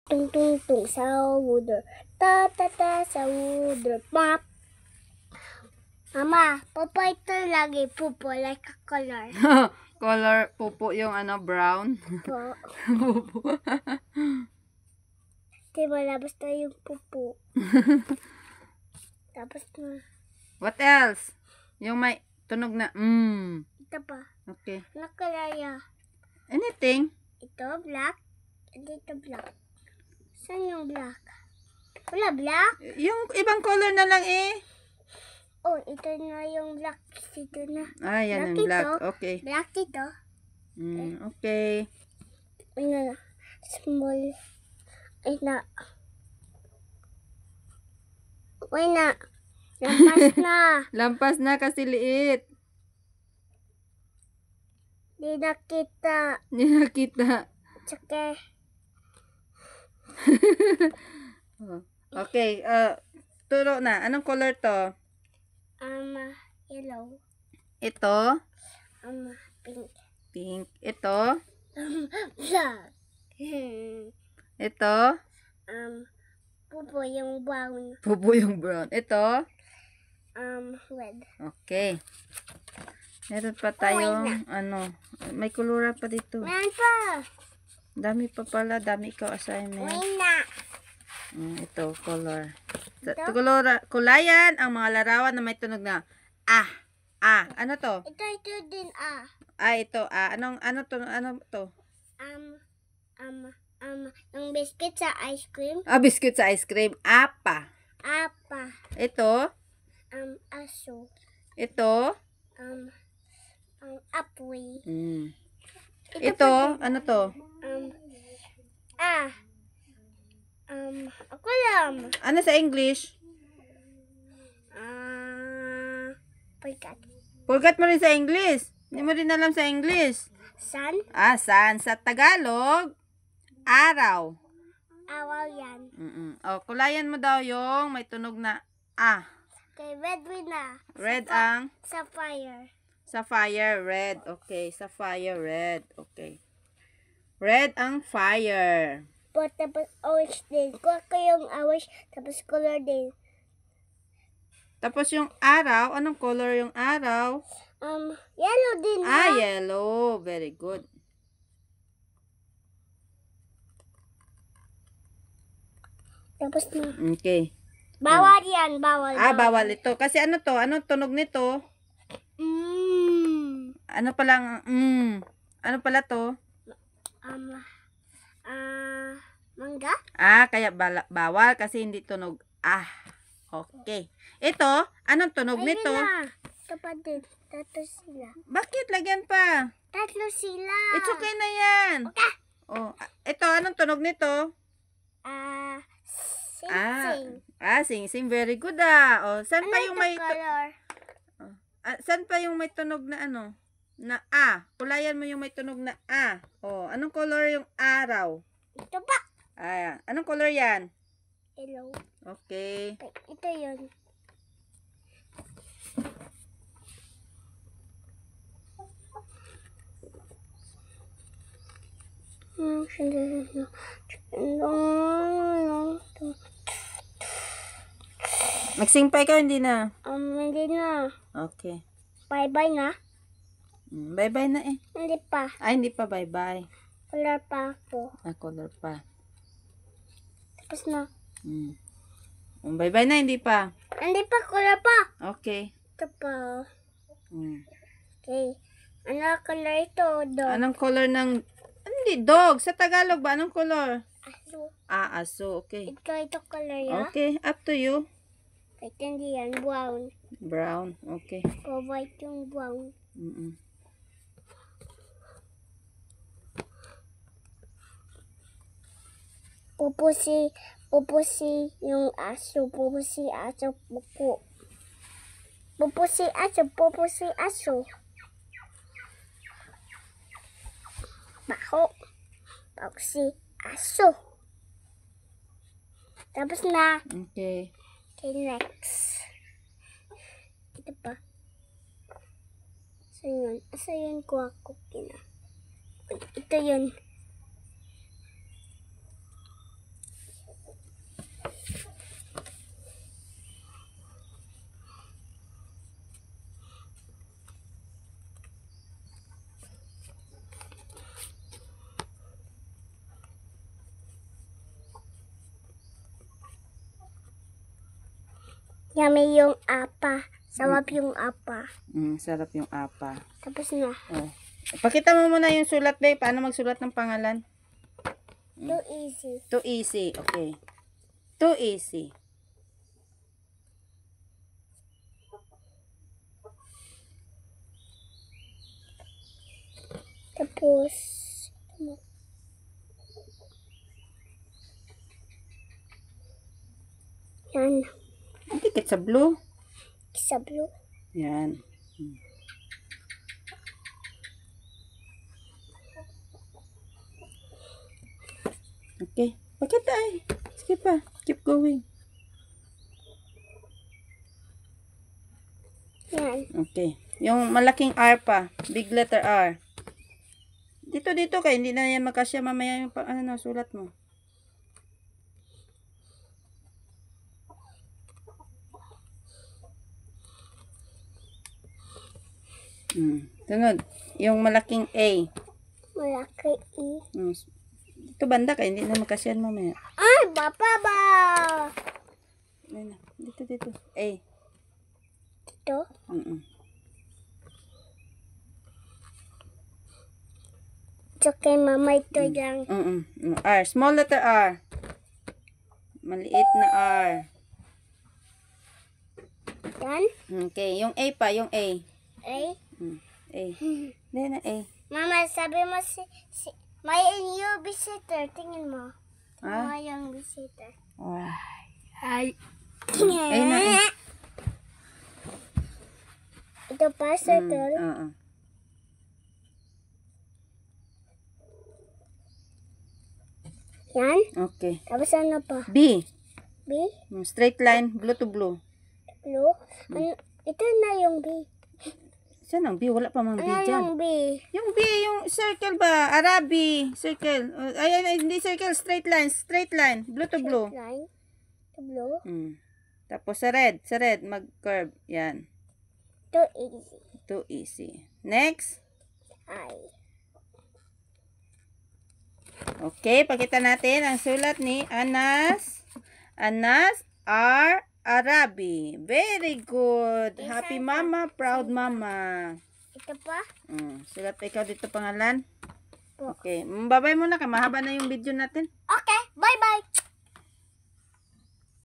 Tung tung tung sauder. Ta ta ta sauder. Map. Mama, papa ito lagi pupo like a color. Color pupo yung ano, brown. Po. Pupo. Diba labas na yung pupo. Tapos na. What else? Yung may tunog na Ito pa. Okay. Nakalaya. Anything? Ito black. Ito black. Saan yung black? Wala black? Yung ibang color na lang eh. Oh, ito na yung black. Ito na. Ah, yan Black ang black. ito. Okay. Black ito. Okay. Ano na. Small. Ay na. Uy na. Lampas na. Lampas na kasi liit. Di nakita. Hindi nakita. Tsaka. Okay. Turo na. Anong color to? Yellow. Ito. Pink. Pink. Ito. Black. Ito. Pupo yung brown. Pupo yung brown. Ito. Red. Okay. Meron pa tayong ano. May kulura pa dito. Meron pa. Dami pa pala. Dami ikaw assignment. Uy na. Ito, color. Ito? Kulayan ang mga larawan na may tunog na ano to? Ito din Ito, ano to? Yung biscuit sa ice cream. Biscuit sa ice cream. Apa. Ito. Aso. Ito. Apoy. Ito, ano to? Ako lang. Ano sa English? Pagkat. Forgot mo rin sa English. Hindi mo rin alam sa English. Sun. Sun. Sa Tagalog, araw. Awaw yan. Kulayan mo daw yung may tunog na Okay, red na. Red ang? Sapphire. Sapphire, red. Okay, sapphire, red. Okay. Red ang fire. Tapos orange din. Kuha ko yung orange, tapos color din. Tapos yung araw, anong color yung araw? Yellow din. Yellow. Very good. Tapos na. Okay. Bawal yan, bawal. Bawal ito. Kasi ano to? Anong tunog nito? Ano palang, ano pala to? Mangga? Kaya bawal kasi hindi tunog Okay. Ito, anong tunog nito? Kapatid, tatlo sila. Bakit? Lagyan pa. Tatlo sila. It's okay na yan. Okay. Ito, anong tunog nito? Sing-sing. Sing-sing. Very good saan pa yung may color? saan pa yung may tunog na ano? Na Kulayan mo yung may tunog na anong color yung araw? Ito pa. Anong color yan? Yellow. Okay. Ito yun. Mag-sing pa ikaw, hindi na? Hindi na. Okay. Bye-bye na. Bye-bye na eh. Hindi pa. Hindi pa bye-bye. Color pa ako. Color pa. Tapos na. Bye-bye na, hindi pa. Hindi pa, color pa. Okay. Ito pa. Okay. Ano color ito, dog? Anong color ng... Hindi, dog. Sa Tagalog ba? Anong color? Aso. Aso. Okay. Ito color ya? Okay, up to you. Kahit hindi yan, brown. Brown. Okay. White yung brown. Pupusi yung aso. Pupusi aso. Pupusi aso. Baho. Pupusi aso. Tapos na. Okay. Okay, next. Ito pa. Asa yun ko ako kina. Ito yun. Yummy yung apa. Sarap yung apa. Sarap yung apa. Tapos na. Oh. Pakita mo muna yung sulat, Day. Paano magsulat ng pangalan? Too easy. Too easy. Okay. Too easy. Tapos, yan. Dikit sa blue. Sa blue. Yan. Okay. Pakita ay. Sige pa. Keep going. Yan. Okay. Yung malaking R pa. Big letter R. Dito kay hindi na yan magkasya mamaya yung sulat mo. Tunod. Yung malaking A. Malaki E. Dito banda kay hindi na magkasya mamaya. Ay, baba ba? Ayun na. Dito. A. Ito. Ito kay mama ito lang. R. Small letter R. Maliit na R. Yan. Okay. Yung A pa. Yung A. A. A. Hindi na A. Mama, sabi mo may new visitor. Tingin mo. Ha? May yung visitor. Ay. Ay na. Ito pa, circle. Yan. Okay. Tapos ano pa? B. B. Straight line. Blue to blue. Blue. Ito na yung B. Saan ang B? Wala pa mang B Ano dyan. yung B? Yung B, yung circle ba? Arabi. Circle. Ay, hindi circle. Straight line. Straight line. Blue to blue. Line. To blue. Tapos sa red. Sa red, mag-curve. Yan. Too easy. Too easy. Next. I. Okay, pakita natin ang sulat ni Anas. Anas R. Arabi. Very good. Happy mama, proud mama. Ito pa? Sulat pa ikaw dito pangalan. Okay. Babay muna ka. Mahaba na yung video natin. Okay. Bye.